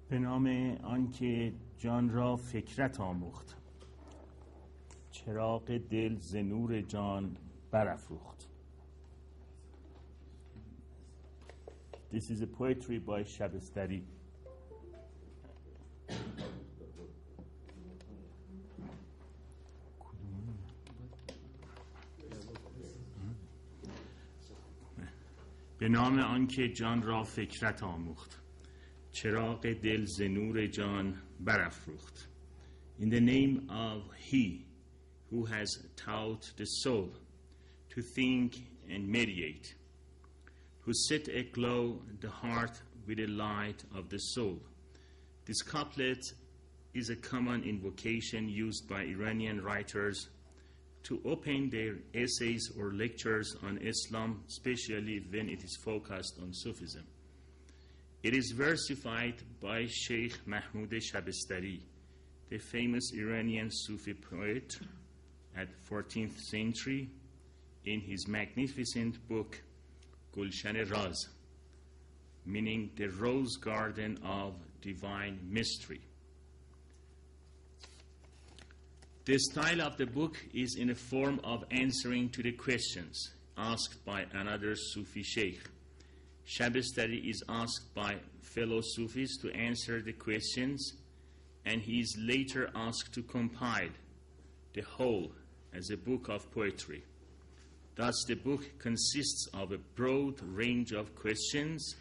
به نام آنکه جان را فکرت آموخت، چراغ دل ز نور جان برافروخت. This is a poetry by Shabestari. به نام آنکه جان را فکرت آموخت، چراغ دل ز نور جان برافروخت. In the name of He who has taught the soul to think and meditate, who set aglow the heart with the light of the soul. This couplet is a common invocation used by Iranian writers to open their essays or lectures on Islam, especially when it is focused on Sufism. It is versified by Sheikh Mahmud Shabestari, the famous Iranian Sufi poet at 14th century, in his magnificent book Gulshan Raz, meaning the rose garden of divine mystery. The style of the book is in a form of answering to the questions asked by another Sufi sheikh. Shabestari is asked by fellow Sufis to answer the questions, and he is later asked to compile the whole as a book of poetry. Thus, the book consists of a broad range of questions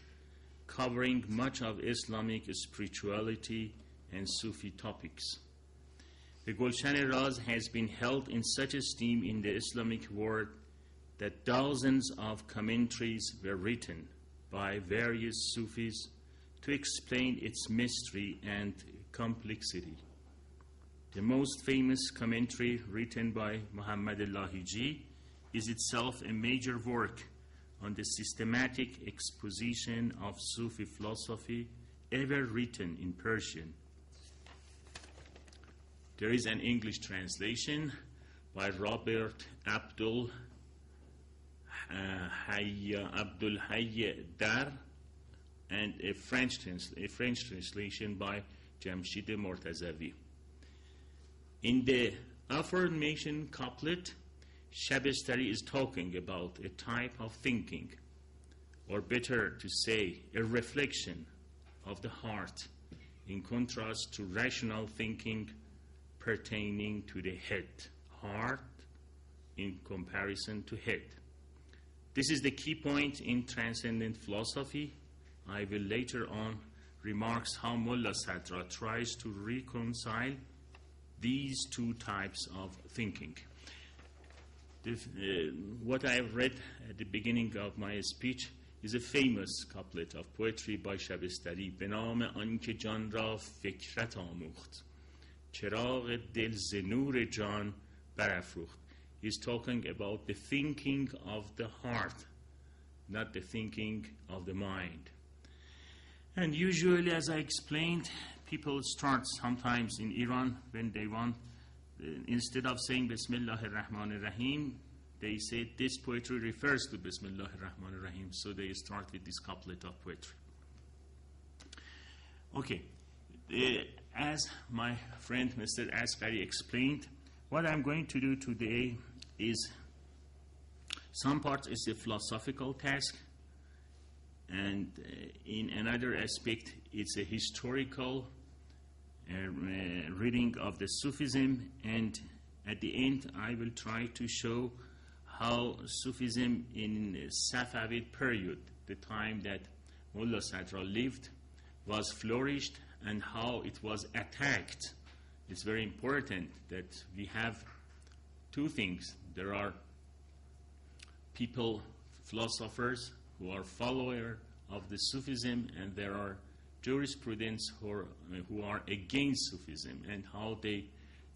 covering much of Islamic spirituality and Sufi topics. The Gulshan Raz has been held in such esteem in the Islamic world that thousands of commentaries were written by various Sufis to explain its mystery and complexity. The most famous commentary, written by Muhammad al-Lahiji, is itself a major work on the systematic exposition of Sufi philosophy ever written in Persian. There is an English translation by Robert Abdul Hayy Dar, and a French translation by Jamshid Mortazavi. In the aforementioned couplet, Shabestari is talking about a type of thinking, or better to say, a reflection of the heart, in contrast to rational thinking pertaining to the head. Heart in comparison to head. This is the key point in Transcendent Philosophy. I will later on remark how Mullah Sadra tries to reconcile these two types of thinking. What I have read at the beginning of my speech is a famous couplet of poetry by Shabestari. به نام آنکه جان را فکرت آموخت، چراغ دل ز نور جان برافروخت. He's talking about the thinking of the heart, not the thinking of the mind. And usually, as I explained, people start sometimes in Iran when they want, instead of saying Bismillah ar-Rahman ar-Rahim, they say this poetry refers to Bismillah ar-Rahman ar-Rahim, so they start with this couplet of poetry. Okay, as my friend Mr. Asghari explained, what I'm going to do today is, some part is a philosophical task, and in another aspect it's a historical reading of the Sufism, and at the end I will try to show how Sufism in Safavid period, the time that Mullah Sadra lived, was flourished and how it was attacked. It's very important that we have two things. There are people, philosophers, who are followers of the Sufism, and there are jurisprudents who are against Sufism, and how they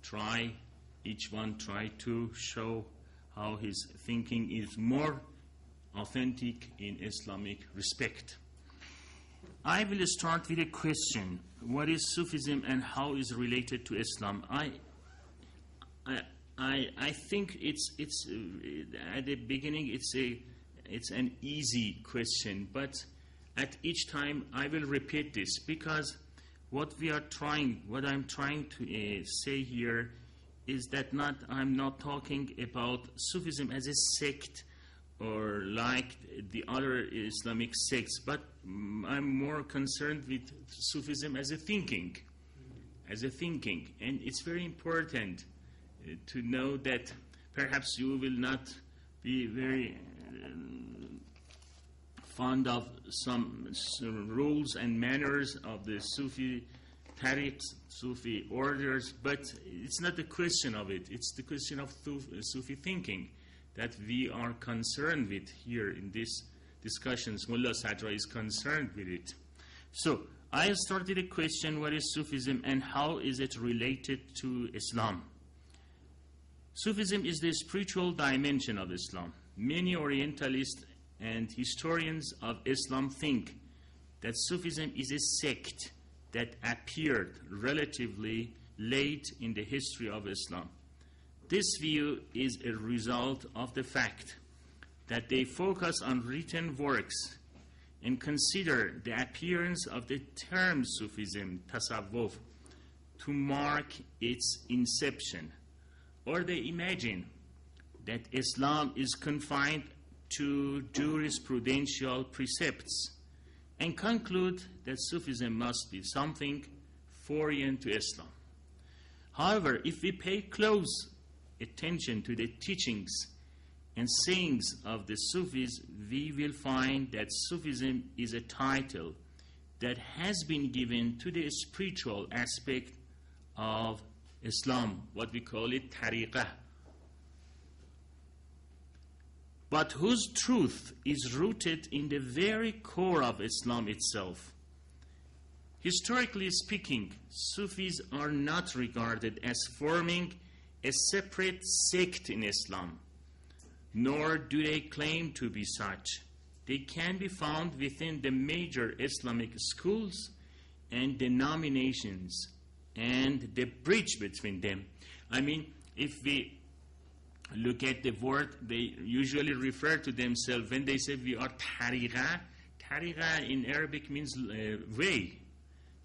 try, each one try to show how his thinking is more authentic in Islamic respect. I will start with a question: what is Sufism and how is it related to Islam? I think it's at the beginning it's an easy question, but at each time I will repeat this, because what I'm trying to say here is that I'm not talking about Sufism as a sect or like the other Islamic sects, but I'm more concerned with Sufism as a thinking. And it's very important to know that perhaps you will not be very fond of some rules and manners of the Sufi tariqs, Sufi orders, but it's not the question of it. It's the question of Sufi thinking that we are concerned with here in these discussions. Mullah Sadra is concerned with it. So I started a question: what is Sufism and how is it related to Islam? Sufism is the spiritual dimension of Islam. Many Orientalists and historians of Islam think that Sufism is a sect that appeared relatively late in the history of Islam. This view is a result of the fact that they focus on written works and consider the appearance of the term Sufism, tasawwuf, to mark its inception. Or they imagine that Islam is confined to jurisprudential precepts and conclude that Sufism must be something foreign to Islam. However, if we pay close attention to the teachings and sayings of the Sufis, we will find that Sufism is a title that has been given to the spiritual aspect of Islam, what we call it tariqah, but whose truth is rooted in the very core of Islam itself. Historically speaking, Sufis are not regarded as forming a separate sect in Islam, nor do they claim to be such. They can be found within the major Islamic schools and denominations and the bridge between them. I mean, if we look at the word, they usually refer to themselves when they say we are tariqah. Tariqah in Arabic means way.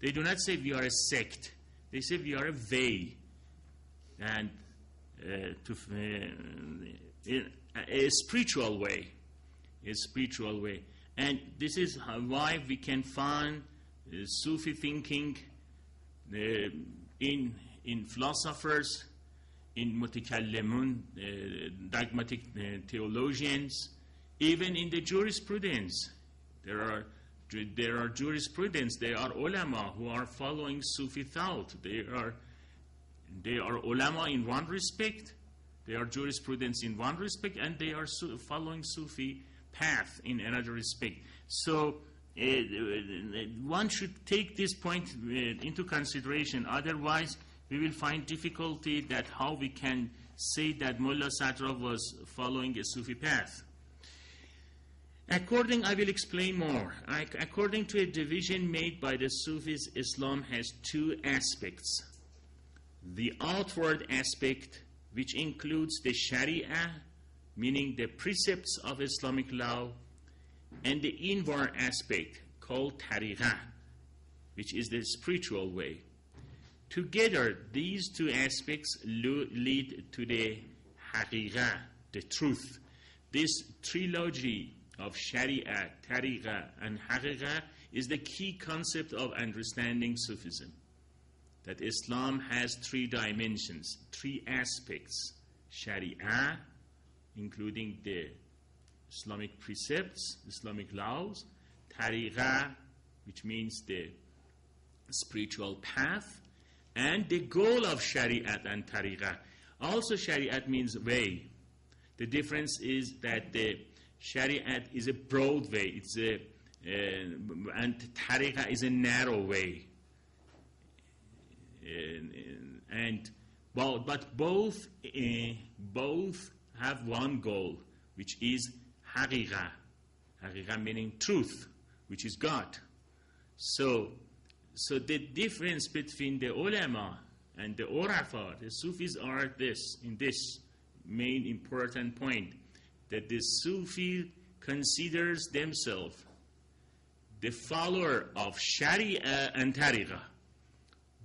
They do not say we are a sect. They say we are a way. And a spiritual way. A spiritual way. And this is why we can find Sufi thinking in philosophers, in mutakallimun, dogmatic theologians, even in the jurisprudence. There are jurisprudence. There are ulama who are following Sufi thought. They are ulama in one respect. They are jurisprudence in one respect, and they are following Sufi path in another respect. So one should take this point into consideration. Otherwise, we will find difficulty that how we can say that Mullah Sadra was following a Sufi path. I will explain more. According to a division made by the Sufis, Islam has two aspects. The outward aspect, which includes the Sharia, meaning the precepts of Islamic law, and the inward aspect called tariqah, which is the spiritual way. Together, these two aspects lead to the haqiqah, the truth. This trilogy of Sharia, tariqah, and haqiqah is the key concept of understanding Sufism. That Islam has three dimensions, three aspects: Sharia, including the Islamic precepts, Islamic laws; tariqah, which means the spiritual path; and the goal of Shariat and tariqah. Also, Shariat means way. The difference is that the Shariat is a broad way, and tariqah is a narrow way. But both have one goal, which is haqiqah. Haqiqah meaning truth, which is God. So the difference between the ulama and the urafa, the Sufis, are in this main important point, that the Sufi considers themselves the follower of Sharia and tariqah.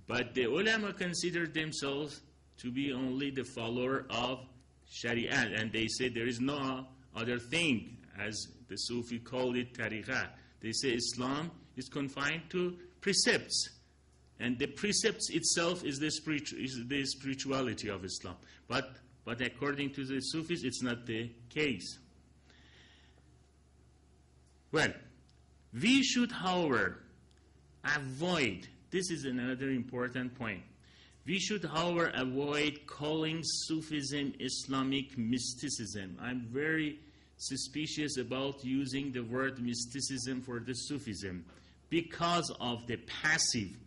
But the ulama considered themselves to be only the follower of Sharia, and they said there is no other thing, as the Sufi called it, tariqah. They say Islam is confined to precepts, and the precepts itself is the spirituality of Islam. But according to the Sufis, it's not the case. Well, we should, however, avoid, this is another important point, we should, however, avoid calling Sufism Islamic mysticism. I'm very suspicious about using the word mysticism for the Sufism because of the passive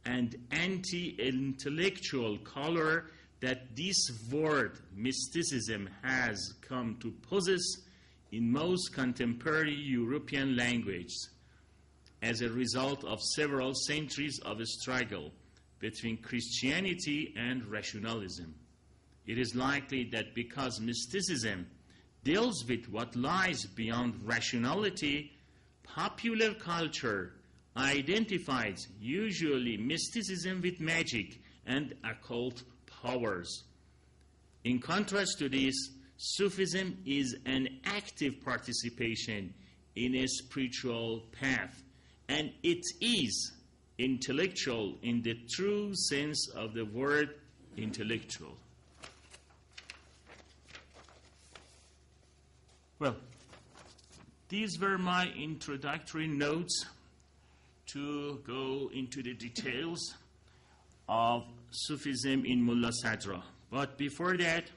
and anti-intellectual color that this word mysticism has come to possess in most contemporary European languages as a result of several centuries of a struggle between Christianity and rationalism. It is likely that because mysticism deals with what lies beyond rationality, popular culture identifies usually mysticism with magic and occult powers. In contrast to this, Sufism is an active participation in a spiritual path, and it is intellectual in the true sense of the word intellectual. Well, these were my introductory notes to go into the details of Sufism in Mullah Sadra. But before that,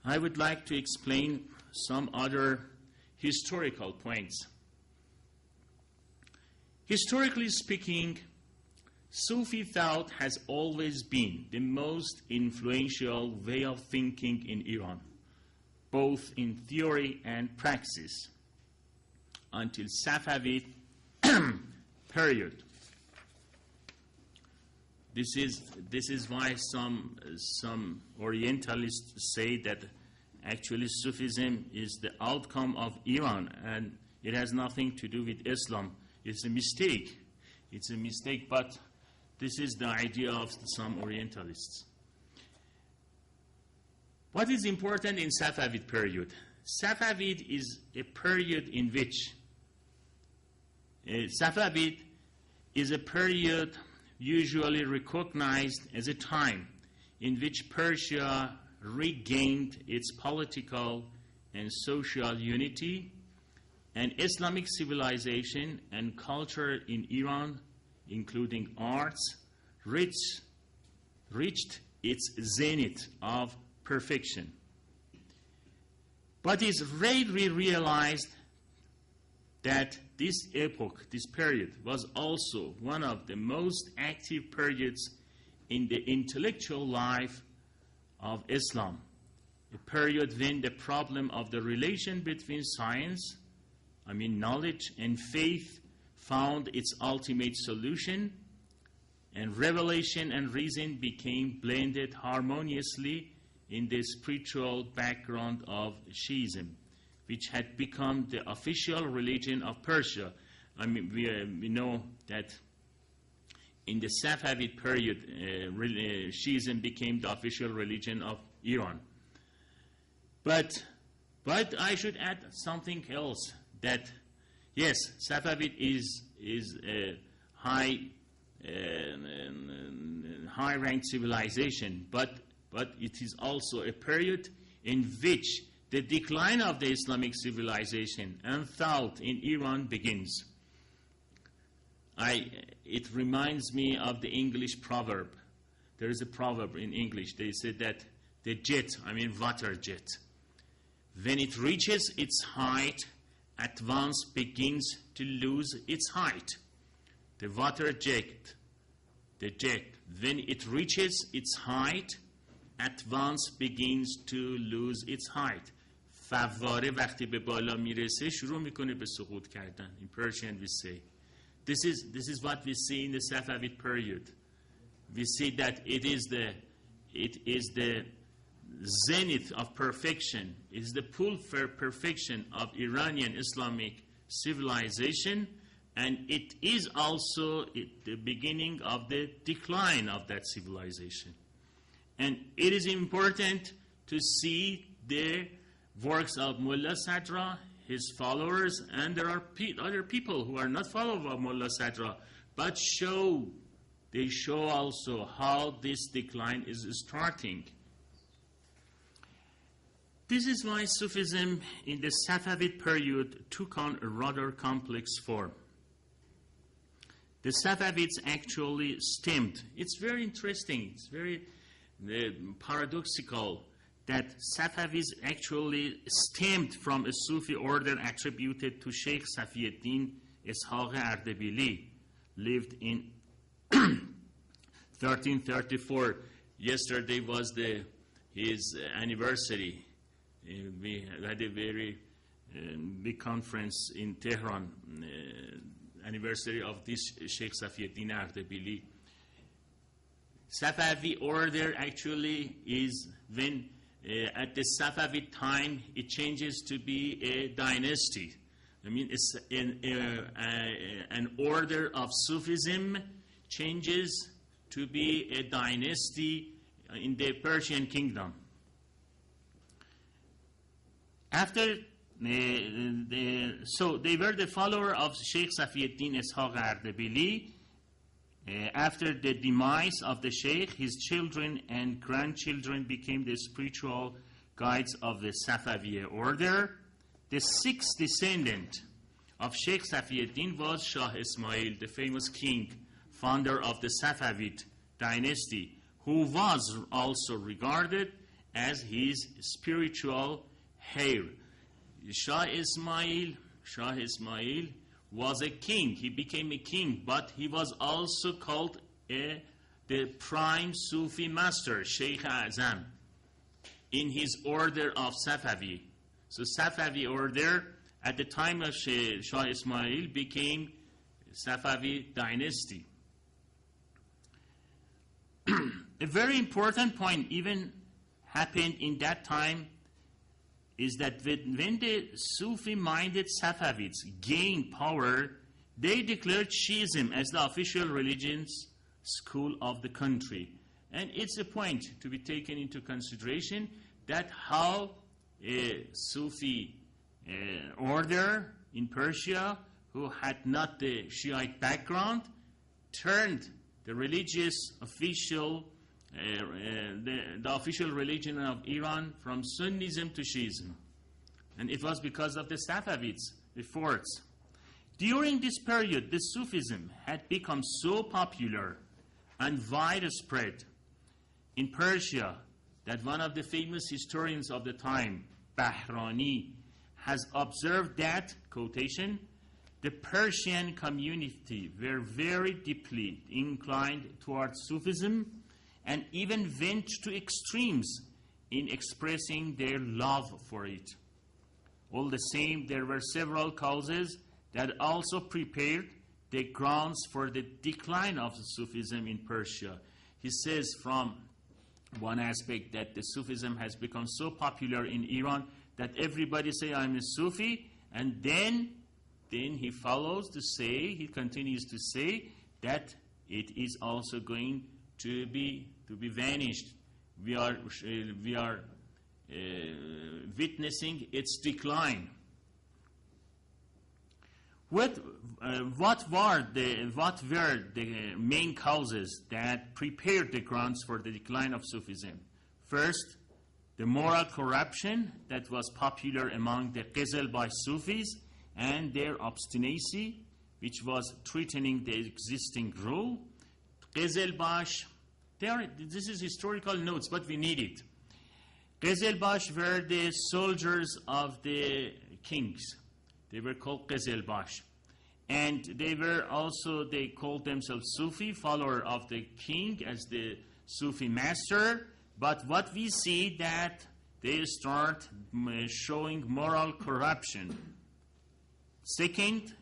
I would like to explain some other historical points. Historically speaking, Sufi thought has always been the most influential way of thinking in Iran, both in theory and praxis, until Safavid period. This is why some Orientalists say that actually Sufism is the outcome of Iran and it has nothing to do with Islam. It's a mistake. It's a mistake, but this is the idea of some Orientalists. What is important in Safavid period? Safavid is a period in which Safavid is a period usually recognized as a time in which Persia regained its political and social unity, and Islamic civilization and culture in Iran, including arts, reached its zenith of perfection. But it's rarely realized that this epoch, this period, was also one of the most active periods in the intellectual life of Islam, a period when the problem of the relation between science, knowledge, and faith found its ultimate solution, and revelation and reason became blended harmoniously in the spiritual background of Shiism, which had become the official religion of Persia. We know that in the Safavid period, Shiism became the official religion of Iran. But I should add something else, that yes, Safavid is a high-ranked civilization, but it is also a period in which the decline of the Islamic civilization and thought in Iran begins. It reminds me of the English proverb. There is a proverb in English. They say that the jet, water jet, when it reaches its height, at once begins to lose its height. The water jet, when it reaches its height, at once begins to lose its height. فواره وقتی به بالا میرسه شروع میکنه به سقوط کردن. In Persian we say. This is what we see in the Safavid period. We see that it is the zenith of perfection. It is the full perfection of Iranian Islamic civilization, And it is also the beginning of the decline of that civilization. And it is important to see the works of Mullah Sadra, his followers, and there are other people who are not followers of Mullah Sadra, but they show also how this decline is starting. This is why Sufism in the Safavid period took on a rather complex form. The Safavids actually stemmed. It's very interesting, it's very paradoxical that Safavids actually stemmed from a Sufi order attributed to Sheikh Safiuddin Ishaq Ardebili, lived in 1334. Yesterday was his anniversary. We had a very big conference in Tehran, anniversary of this Sheikh Safiuddin Ardebili. Safavi order actually is when at the Safavid time it changes to be a dynasty. I mean, it's an order of Sufism changes to be a dynasty in the Persian kingdom. After so they were the follower of Sheikh Safiuddin Ishaq Ardebili. After the demise of the Sheikh, his children and grandchildren became the spiritual guides of the Safavi order. The sixth descendant of Sheikh Safiuddin was Shah Ismail, the famous king, founder of the Safavid dynasty, who was also regarded as his spiritual heir. Shah Ismail was a king. He became a king, but he was also called the prime Sufi master, Sheikh Azam, in his order of Safavi. So Safavi order at the time of Shah Ismail became Safavi dynasty. A very important point even happened in that time is that when the Sufi-minded Safavids gained power, they declared Shiism as the official religions school of the country. And it's a point to be taken into consideration that how a Sufi order in Persia, who had not the Shiite background, turned the religious official the official religion of Iran from Sunnism to Shiism. And it was because of the Safavids, the forts. During this period, the Sufism had become so popular and widespread in Persia that one of the famous historians of the time, Bahrani, has observed that, quotation, the Persian community were very deeply inclined towards Sufism and even went to extremes in expressing their love for it. All the same, there were several causes that also prepared the grounds for the decline of Sufism in Persia. He says from one aspect that the Sufism has become so popular in Iran that everybody say, I'm a Sufi, and then he continues to say that it is also going to be vanished. We are witnessing its decline. What were the main causes that prepared the grounds for the decline of Sufism? First, the moral corruption that was popular among the Qizilbash Sufis and their obstinacy, which was threatening the existing rule. Qizilbash, this is historical notes, but we need it. Qizilbash were the soldiers of the kings. They were called Qizilbash. And they called themselves Sufi, follower of the king as the Sufi master. But what we see that they start showing moral corruption. Second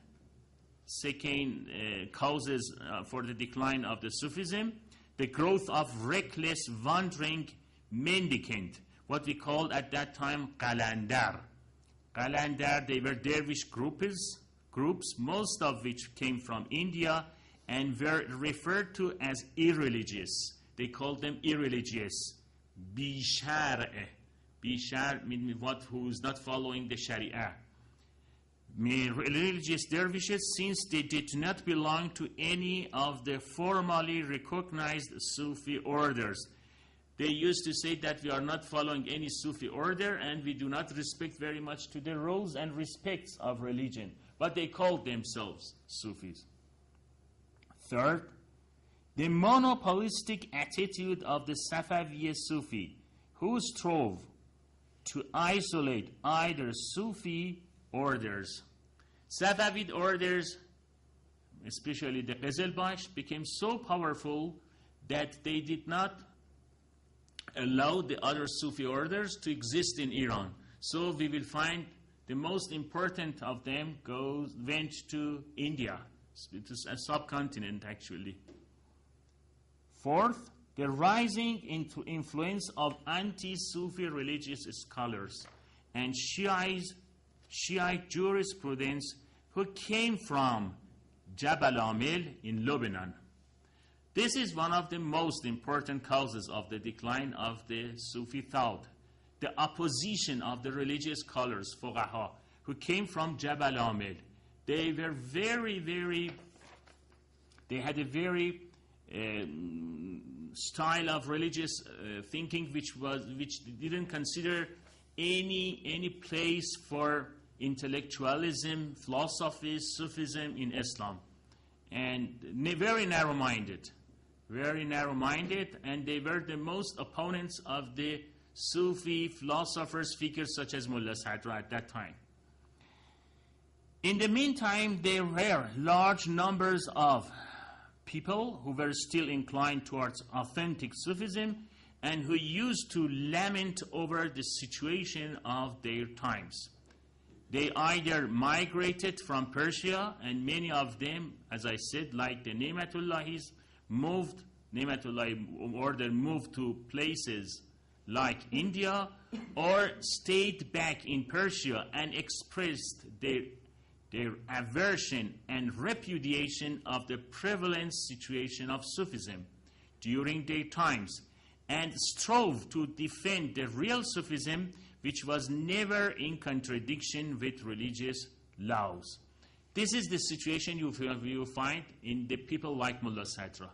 causes for the decline of the Sufism, the growth of reckless wandering mendicant, what we called at that time qalandar. Qalandar, they were dervish groups groups, most of which came from India and were referred to as irreligious. They called them irreligious. Bishar. Bishar means who is not following the Sharia. Religious dervishes, since they did not belong to any of the formally recognized Sufi orders. They used to say that we are not following any Sufi order and we do not respect very much to the rules and respects of religion. But they called themselves Sufis. Third, the monopolistic attitude of the Safavi Sufi, who strove to isolate either Sufi orders. Safavid orders, especially the Qizilbash, became so powerful that they did not allow the other Sufi orders to exist in Iran. So we will find the most important of them went to India. It is a subcontinent actually. Fourth, the rising influence of anti-Sufi religious scholars and Shiite jurisprudence who came from Jabal Amil in Lebanon. This is one of the most important causes of the decline of the Sufi thought. The opposition of the religious scholars, fuqaha, who came from Jabal Amil. They were they had a very style of religious thinking which didn't consider any place for intellectualism, philosophy, Sufism in Islam. And very narrow-minded, and they were the most opponents of the Sufi philosophers, figures such as Mullah Sadra at that time. In the meantime, there were large numbers of people who were still inclined towards authentic Sufism and who used to lament over the situation of their times. They either migrated from Persia, and many of them, as I said, like the Ni'matullahis, moved to places like India, or stayed back in Persia and expressed their aversion and repudiation of the prevalent situation of Sufism during their times, and strove to defend the real Sufism, which was never in contradiction with religious laws. This is the situation you find in the people like Mullah Sadra,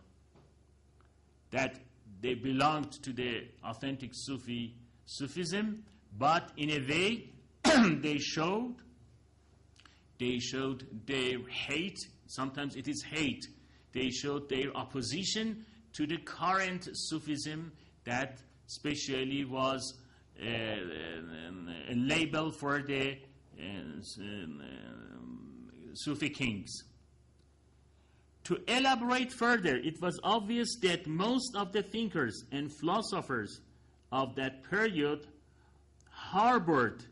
that they belonged to the authentic Sufism, but in a way they showed their hate. Sometimes it is hate. They showed their opposition to the current Sufism that especially was a label for the Sufi kings. To elaborate further, it was obvious that most of the thinkers and philosophers of that period harbored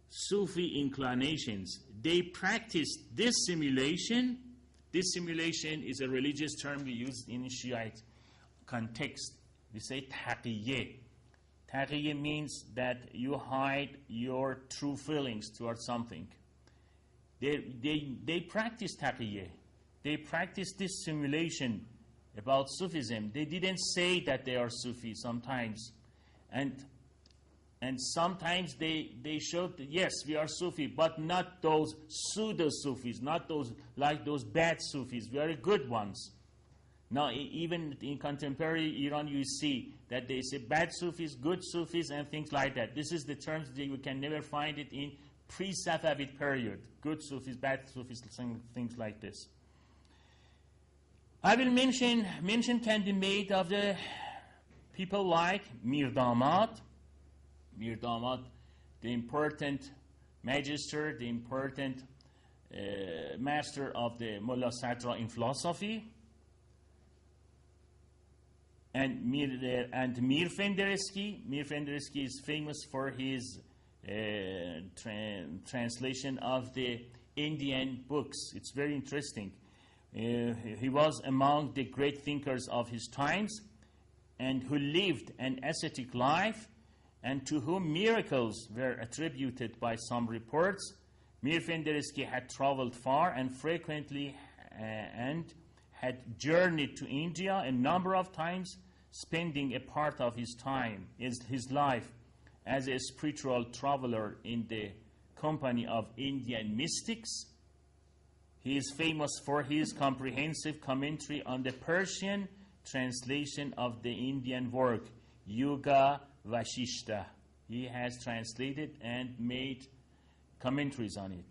Sufi inclinations. They practiced dissimulation. Dissimulation is a religious term we use in Shiite context. We say taqiyya. Taqiyya means that you hide your true feelings towards something. They practice taqiyya. They practice dissimulation about Sufism. They didn't say that they are Sufi sometimes. And sometimes they showed that, yes, we are Sufi, but not those pseudo-Sufis, not those like those bad Sufis, very good ones. Now, even in contemporary Iran, you see that they say bad Sufis, good Sufis, and things like that. This is the terms that you can never find it in pre-Safavid period. Good Sufis, bad Sufis, things like this. I will mention can be made of the people like Mir Damad, the important magister, the important master of the Mullah Sadra in philosophy, and Mir Fenderesky. Mir Fenderesky is famous for his translation of the Indian books. It's very interesting. He was among the great thinkers of his times and who lived an ascetic life, and to whom miracles were attributed by some reports. Mir Fendersky had traveled far and frequently and had journeyed to India a number of times, spending a part of his time, his life, as a spiritual traveler in the company of Indian mystics. He is famous for his comprehensive commentary on the Persian translation of the Indian work, Yoga Vashishta. He has translated and made commentaries on it.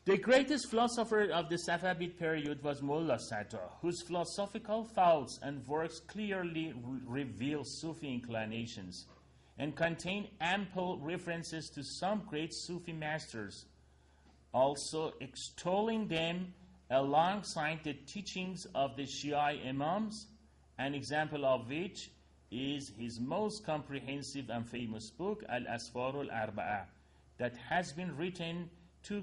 The greatest philosopher of the Safavid period was Mullah Sadra, whose philosophical thoughts and works clearly reveal Sufi inclinations and contain ample references to some great Sufi masters, also extolling them alongside the teachings of the Shia Imams, an example of which is his most comprehensive and famous book, Al-Asfar al-Arba'a, that has been written to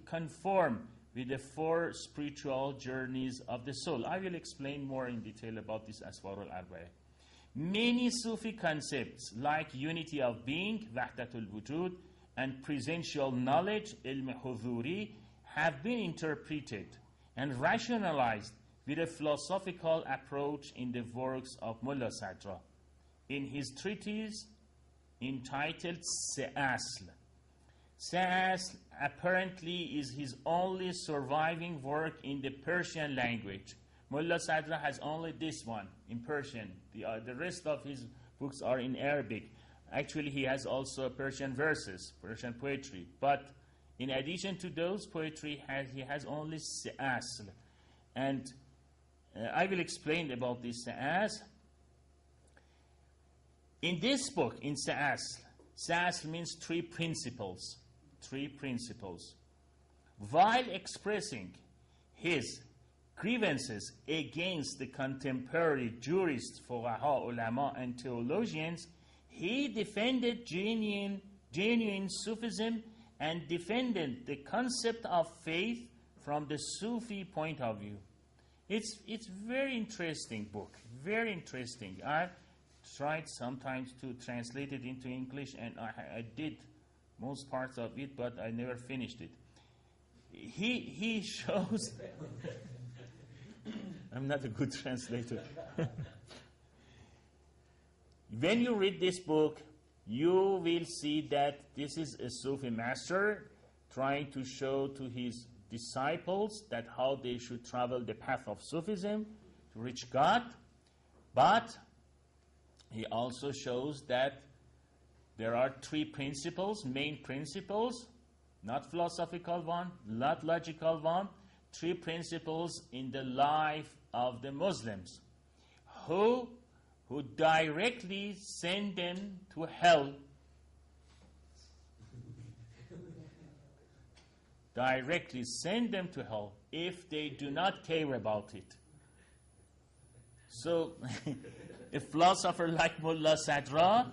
conform with the four spiritual journeys of the soul. I will explain more in detail about this Asfar al-Arba'a. Many Sufi concepts like unity of being, Wahdatul Wujud, and presential knowledge, Ilm Huzuri, have been interpreted and rationalized with a philosophical approach in the works of Mullah Sadra. In his treatise entitled Se-Asl, Se-Asl apparently is his only surviving work in the Persian language. Mullah Sadra has only this one in Persian. The rest of his books are in Arabic. Actually, he has also Persian verses, Persian poetry. But in addition to those poetry, he has only Se-Asl. And I will explain about this Se-Asl. In this book, in Se-Asl, Se-Asl means three principles. Three principles. While expressing his grievances against the contemporary jurists, fuqaha, ulama, and theologians, he defended genuine Sufism and defended the concept of faith from the Sufi point of view. It's very interesting book, very interesting. I tried sometimes to translate it into English, and I did most parts of it, but I never finished it. He shows... I'm not a good translator. When you read this book, you will see that this is a Sufi master trying to show to his disciples that how they should travel the path of Sufism to reach God. But he also shows that there are three principles, main principles, not philosophical one, not logical one, three principles in the life of the Muslims who directly send them to hell. Directly send them to hell if they do not care about it. So, a philosopher like Mullah Sadra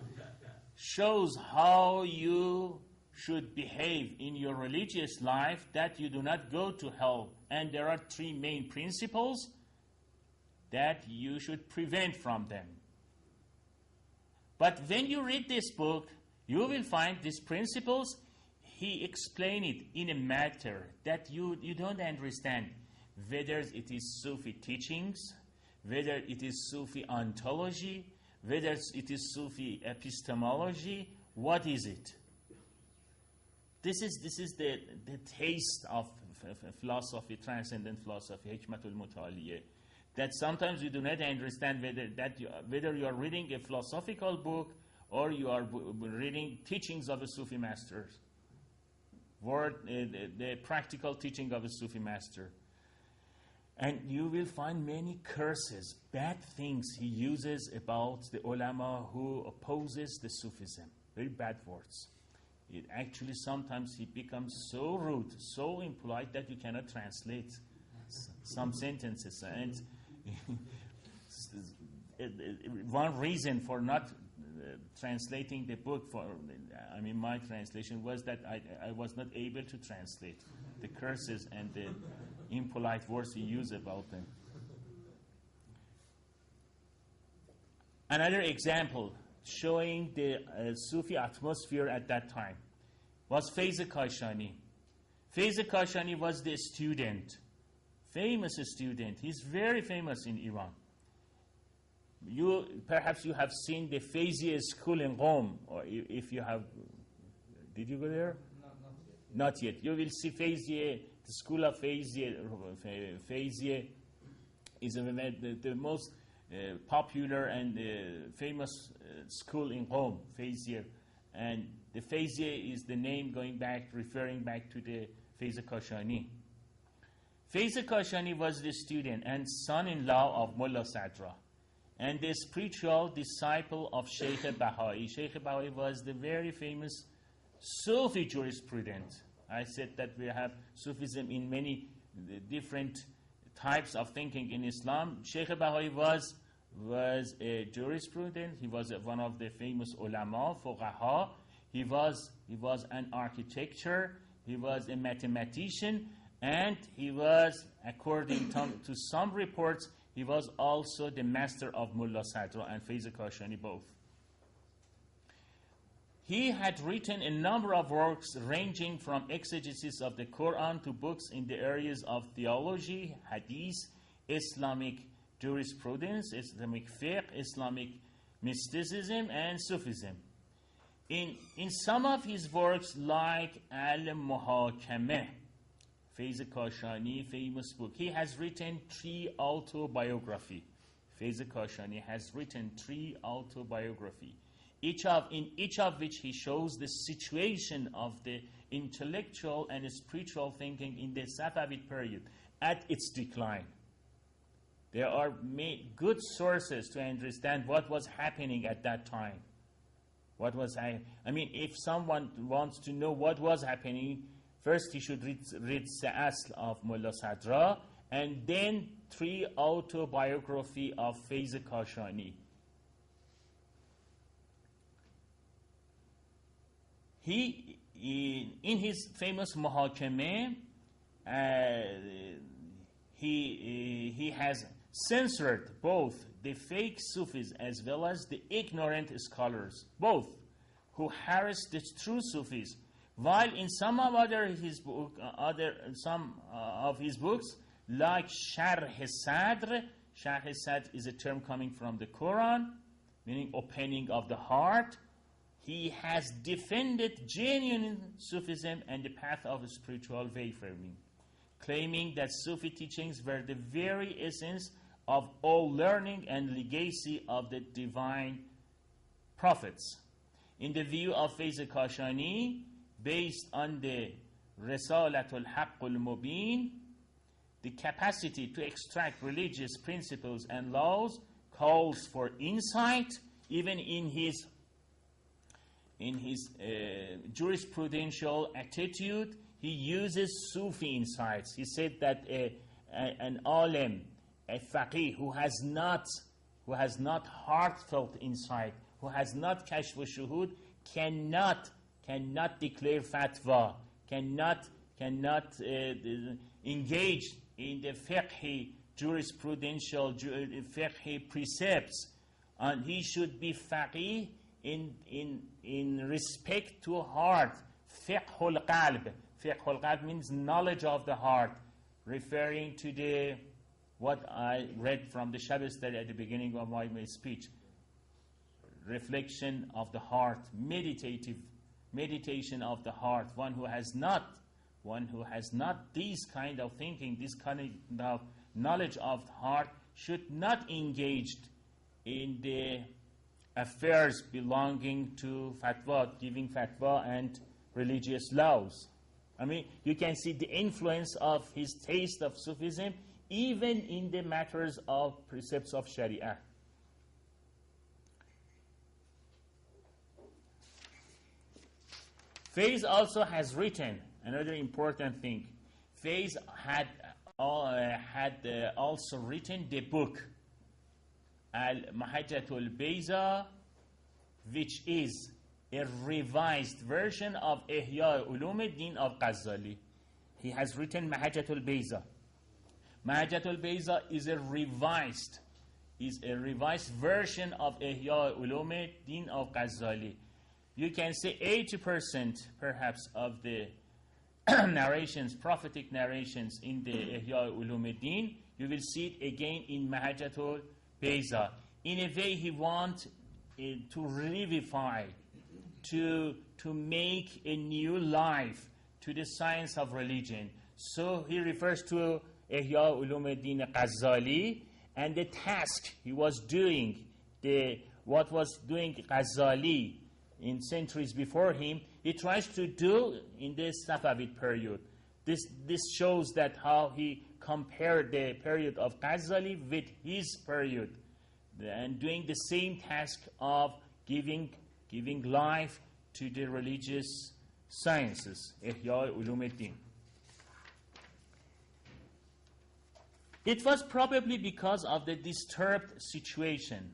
shows how you should behave in your religious life that you do not go to hell. And there are three main principles that you should prevent from them. But when you read this book, you will find these principles. He explained it in a matter that you don't understand whether it is Sufi teachings, whether it is Sufi ontology, whether it is Sufi epistemology. What is it? This is the taste of philosophy, transcendent philosophy, hikmatul mutaliyah. That sometimes you do not understand whether you are reading a philosophical book or you are reading teachings of a Sufi master, the practical teaching of a Sufi master. And you will find many curses, bad things he uses about the ulama who opposes the Sufism. Very bad words. It actually sometimes he becomes so rude, so impolite that you cannot translate some sentences. And one reason for not translating the book, my translation was that I was not able to translate the curses and the impolite words he used about them. Another example showing the Sufi atmosphere at that time was Faiz Kashani. Faiz Kashani was the student, famous student. He's very famous in Iran. Perhaps you have seen the Faiziye school in Qom, or if you have, did you go there? Not yet. You will see Faiziye, the school of Faiziye. Faiziye is the most popular and famous school in Qom, Faiziye. And the Faiziye is the name referring back to the Faiz Kashani. Faiz Kashani was the student and son-in-law of Mullah Sadra, and the spiritual disciple of Sheikh Bahai. Sheikh Bahai was the very famous Sufi jurisprudent. I said that we have Sufism in many different types of thinking in Islam. Sheikh Bahai was a jurisprudent. He was one of the famous ulama, fuqaha. He was an architecture. He was a mathematician, and he was, according to some reports, he was also the master of Mullah Sadra and Faiz Kashani both. He had written a number of works ranging from exegesis of the Quran to books in the areas of theology, hadith, Islamic jurisprudence, Islamic fiqh, Islamic mysticism, and Sufism. In some of his works, like Al-Muhakameh, Faiz Kashani, famous book, he has written 3 autobiography. Faiz Kashani has written 3 autobiography, in each of which he shows the situation of the intellectual and spiritual thinking in the Safavid period at its decline. There are good sources to understand what was happening at that time. If someone wants to know what was happening, first he should read Sa'asl of Mullah Sadra, and then 3 autobiography of Faiz Kashani. He, in his famous Muhakeme, he has censored both the fake Sufis as well as the ignorant scholars, both, who harass the true Sufis. While in some of his books, like Sharh Sadr, Sharh Sadr is a term coming from the Quran, meaning opening of the heart, he has defended genuine Sufism and the path of spiritual wayfaring, claiming that Sufi teachings were the very essence of all learning and legacy of the divine prophets. In the view of Faiz Kashani, based on the Risalatul Haqqul Mubin, the capacity to extract religious principles and laws calls for insight. Even in his jurisprudential attitude, he uses Sufi insights. He said that an alim, a faqih, who has not heartfelt insight, who has not kashf shuhud, cannot declare fatwa, cannot engage in the fiqh jurisprudential fiqh precepts, and he should be faqih in respect to heart. Fiqhul qalb. Fiqhul qalb means knowledge of the heart, referring to what I read from the Shabbos study at the beginning of my speech. Reflection of the heart, meditation of the heart. One who has not this kind of thinking, this kind of knowledge of the heart, should not engage in the affairs belonging to fatwa, giving fatwa and religious laws. You can see the influence of his taste of Sufism even in the matters of precepts of Sharia. Faiz also has written another important thing. Faiz had also written the book Al-Mahajjatul Bayza, which is a revised version of Ihya Ulumuddin of Ghazali. He has written Mahajjatul Bayza. Mahajjatul Bayza is a revised is a revised version of Ihya Ulumuddin of Ghazali. You can say 80% perhaps of the narrations, prophetic narrations in the Ihya Ulumuddin, you will see it again in Mahajjatul Bayza. In a way, he wants to revivify, to make a new life to the science of religion. So he refers to Ihya Ulumuddin Ghazali and the task he was doing, what was doing Ghazali in centuries before him, he tries to do in this Safavid period. This shows that how he compared the period of Ghazali with his period and doing the same task of giving life to the religious sciences, Ihya Ulumuddin. It was probably because of the disturbed situation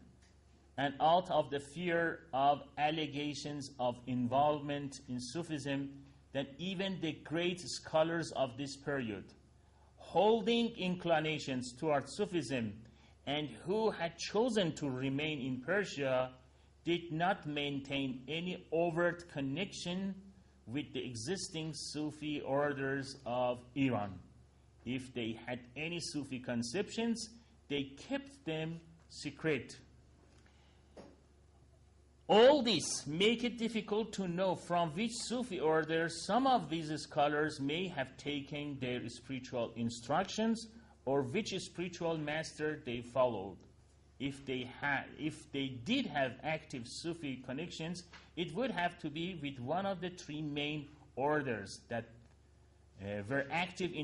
and out of the fear of allegations of involvement in Sufism that even the great scholars of this period, holding inclinations toward Sufism and who had chosen to remain in Persia, did not maintain any overt connection with the existing Sufi orders of Iran. If they had any Sufi conceptions, they kept them secret. All this make it difficult to know from which Sufi orders some of these scholars may have taken their spiritual instructions or which spiritual master they followed. If they did have active Sufi connections, it would have to be with one of the three main orders that were active in